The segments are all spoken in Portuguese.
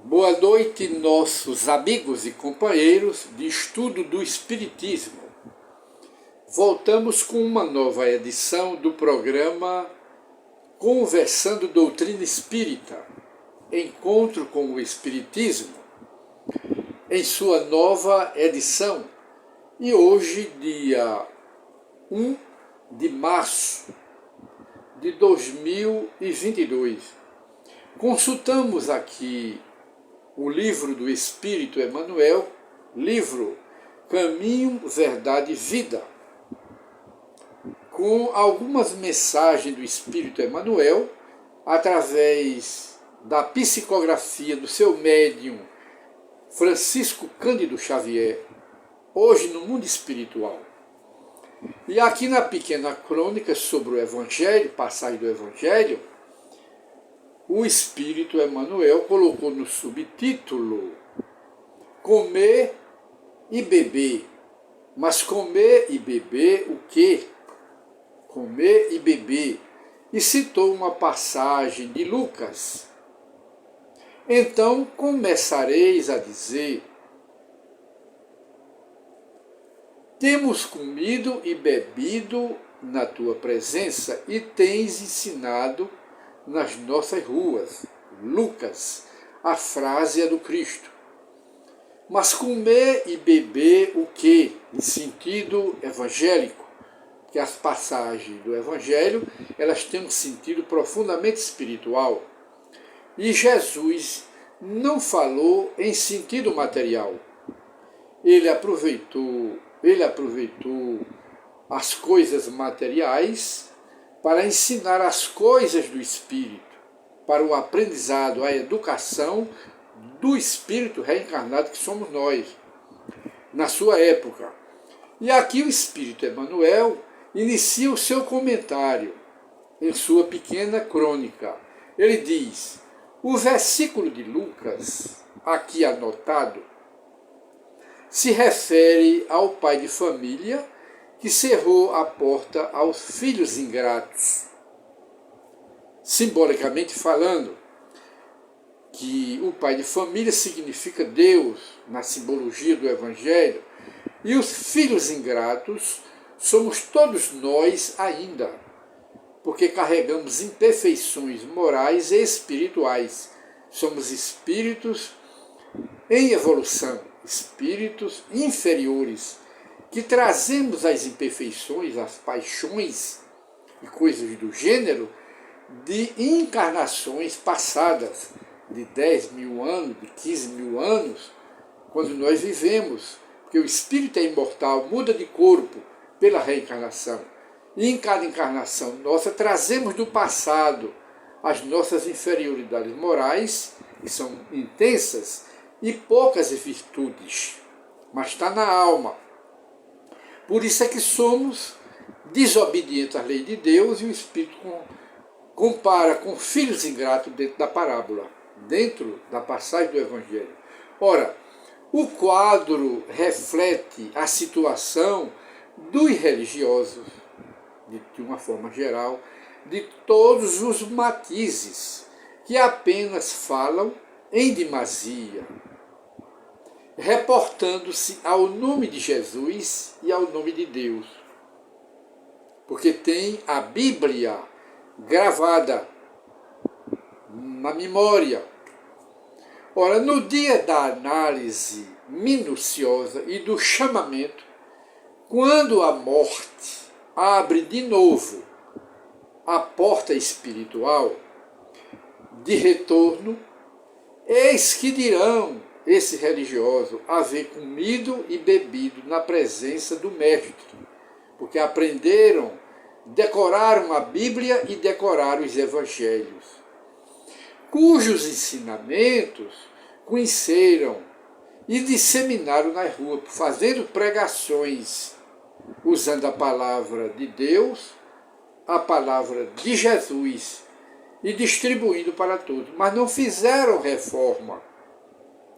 Boa noite, nossos amigos e companheiros de estudo do Espiritismo. Voltamos com uma nova edição do programa Conversando Doutrina Espírita, Encontro com o Espiritismo, em sua nova edição. E hoje, dia 1 de março de 2022, consultamos aqui o livro do Espírito Emmanuel, livro Caminho, Verdade e Vida, com algumas mensagens do Espírito Emmanuel, através da psicografia do seu médium Francisco Cândido Xavier, hoje no mundo espiritual. E aqui na pequena crônica sobre o Evangelho, passagem do Evangelho, o Espírito Emmanuel colocou no subtítulo Comer e Beber. Mas comer e beber o quê? Comer e beber. E citou uma passagem de Lucas. Então começareis a dizer: temos comido e bebido na tua presença e tens ensinado nas nossas ruas. Lucas, a frase é do Cristo. Mas comer e beber o quê? Em sentido evangélico, que as passagens do Evangelho, elas têm um sentido profundamente espiritual. E Jesus não falou em sentido material. Ele aproveitou as coisas materiais para ensinar as coisas do Espírito, para o aprendizado, a educação do Espírito reencarnado que somos nós, na sua época. E aqui o Espírito Emmanuel inicia o seu comentário em sua pequena crônica. Ele diz: o versículo de Lucas, aqui anotado, se refere ao pai de família que cerrou a porta aos filhos ingratos. Simbolicamente falando, que o pai de família significa Deus, na simbologia do Evangelho, e os filhos ingratos somos todos nós ainda, porque carregamos imperfeições morais e espirituais. Somos espíritos em evolução, espíritos inferiores, que trazemos as imperfeições, as paixões e coisas do gênero de encarnações passadas, de 10 mil anos, de 15 mil anos, quando nós vivemos, porque o espírito é imortal, muda de corpo pela reencarnação. E em cada encarnação nossa trazemos do passado as nossas inferioridades morais, que são intensas, e poucas virtudes, mas está na alma. Por isso é que somos desobedientes à lei de Deus, e o Espírito compara com filhos ingratos dentro da parábola, dentro da passagem do Evangelho. Ora, o quadro reflete a situação dos religiosos, de uma forma geral, de todos os matizes, que apenas falam em demasia, reportando-se ao nome de Jesus e ao nome de Deus, porque tem a Bíblia gravada na memória. Ora, no dia da análise minuciosa e do chamamento, quando a morte abre de novo a porta espiritual de retorno, eis que dirão esse religioso haver comido e bebido na presença do Mestre, porque aprenderam, decoraram a Bíblia e decoraram os Evangelhos, cujos ensinamentos conheceram e disseminaram na rua, fazendo pregações, usando a palavra de Deus, a palavra de Jesus, e distribuindo para todos. Mas não fizeram reforma,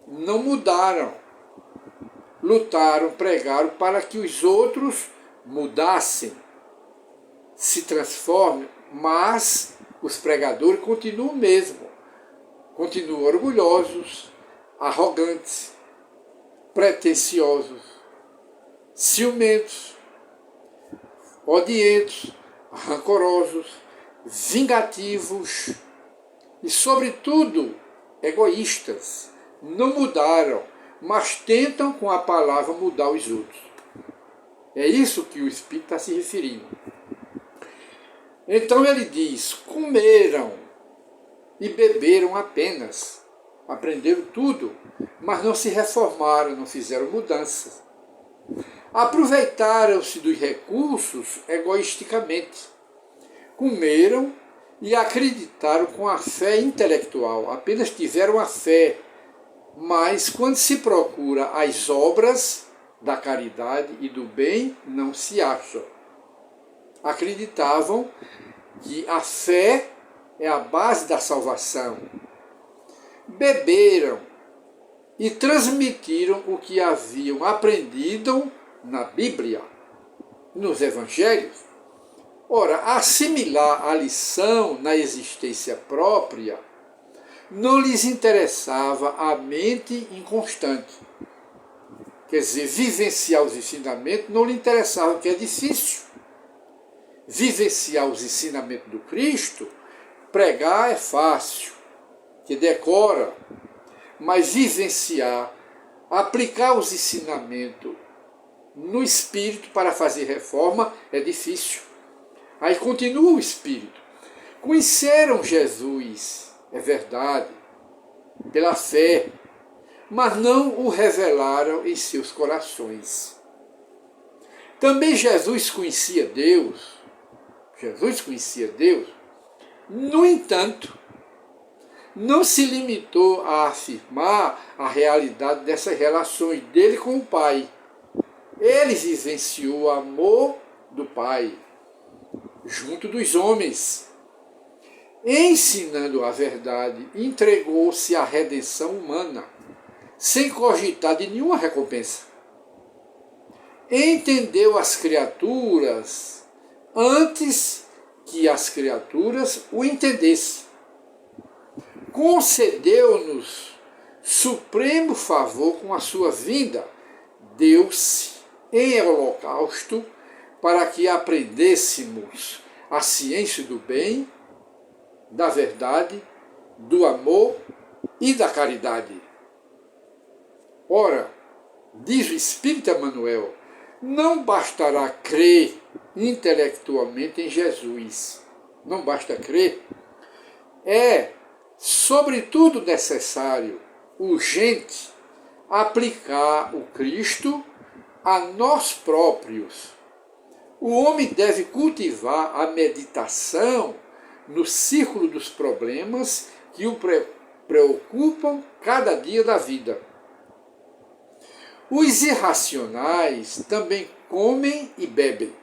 não mudaram, lutaram, pregaram para que os outros mudassem, se transformem, mas os pregadores continuam mesmo, continuam orgulhosos, arrogantes, pretensiosos, ciumentos, odientos, rancorosos, vingativos e, sobretudo, egoístas. Não mudaram, mas tentam com a palavra mudar os outros. É isso que o Espírito está se referindo. Então ele diz, comeram e beberam apenas, aprenderam tudo, mas não se reformaram, não fizeram mudanças. Aproveitaram-se dos recursos egoisticamente. Comeram e acreditaram com a fé intelectual, apenas tiveram a fé. Mas quando se procura as obras da caridade e do bem, não se acham. Acreditavam que a fé é a base da salvação. Beberam e transmitiram o que haviam aprendido na Bíblia, nos Evangelhos. Ora, assimilar a lição na existência própria não lhes interessava a mente inconstante. Quer dizer, vivenciar os ensinamentos não lhe interessava, porque é difícil. Vivenciar os ensinamentos do Cristo, pregar é fácil, que decora, mas vivenciar, aplicar os ensinamentos no Espírito para fazer reforma é difícil. Aí continua o Espírito. Conheceram Jesus, é verdade, pela fé, mas não o revelaram em seus corações. Também Jesus conhecia Deus. No entanto, não se limitou a afirmar a realidade dessas relações dele com o Pai. Ele vivenciou o amor do Pai junto dos homens. Ensinando a verdade, entregou-se à redenção humana, sem cogitar de nenhuma recompensa. Entendeu as criaturas antes que as criaturas o entendessem. Concedeu-nos supremo favor com a sua vinda. Deu-se em holocausto para que aprendêssemos a ciência do bem, da verdade, do amor e da caridade. Ora, diz o Espírito Emmanuel, não bastará crer intelectualmente em Jesus. Não basta crer. É, sobretudo, necessário, urgente, aplicar o Cristo a nós próprios. O homem deve cultivar a meditação no círculo dos problemas que o preocupam cada dia da vida. Os irracionais também comem e bebem.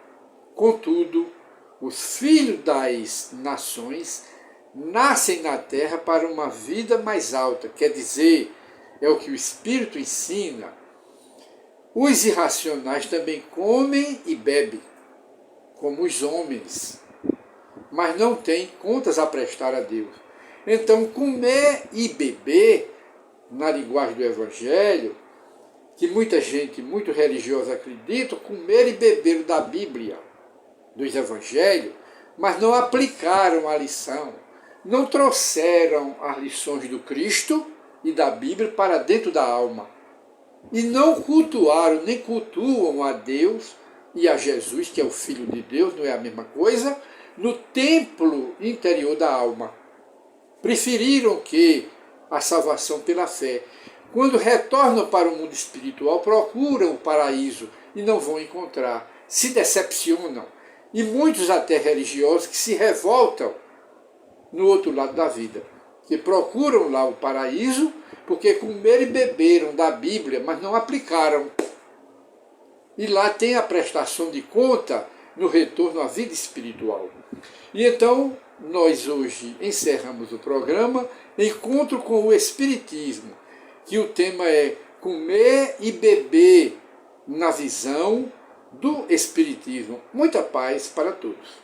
Contudo, os filhos das nações nascem na terra para uma vida mais alta, quer dizer, é o que o Espírito ensina. Os irracionais também comem e bebem, como os homens, mas não têm contas a prestar a Deus. Então, comer e beber, na linguagem do Evangelho, que muita gente, muito religiosa, acredita, comer e beber da Bíblia, dos Evangelhos, mas não aplicaram a lição, não trouxeram as lições do Cristo e da Bíblia para dentro da alma, e não cultuaram, nem cultuam a Deus e a Jesus, que é o Filho de Deus, não é a mesma coisa, no templo interior da alma. Preferiram que a salvação pela fé. Quando retornam para o mundo espiritual, procuram o paraíso e não vão encontrar. Se decepcionam. E muitos até religiosos que se revoltam no outro lado da vida. Que procuram lá o paraíso porque comeram e beberam da Bíblia, mas não aplicaram. E lá tem a prestação de conta no retorno à vida espiritual. E então, nós hoje encerramos o programa Encontro com o Espiritismo, que o tema é comer e beber na visão do Espiritismo. Muita paz para todos.